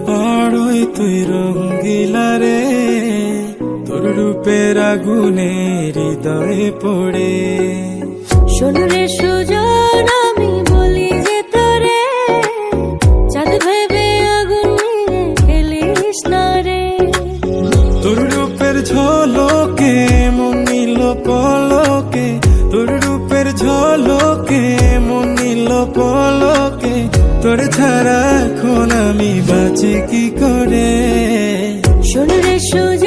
বড়ই তুই রঙ্গিলা রে, তোর রূপের আগুনে হৃদয়ে পড়ে। শোন রে সুজন, আমি বলি যে তোরে, চাঁদ ভেবে আগুন নিয়ে খেলিস না রে। তোর রূপের ঝলকে মন নিল পলকে, তোর রূপের ঝলকে মন নিল পলকে। তোর ছাড়া এখন আমি বাঁচি কি করে। শোন রে সুজন,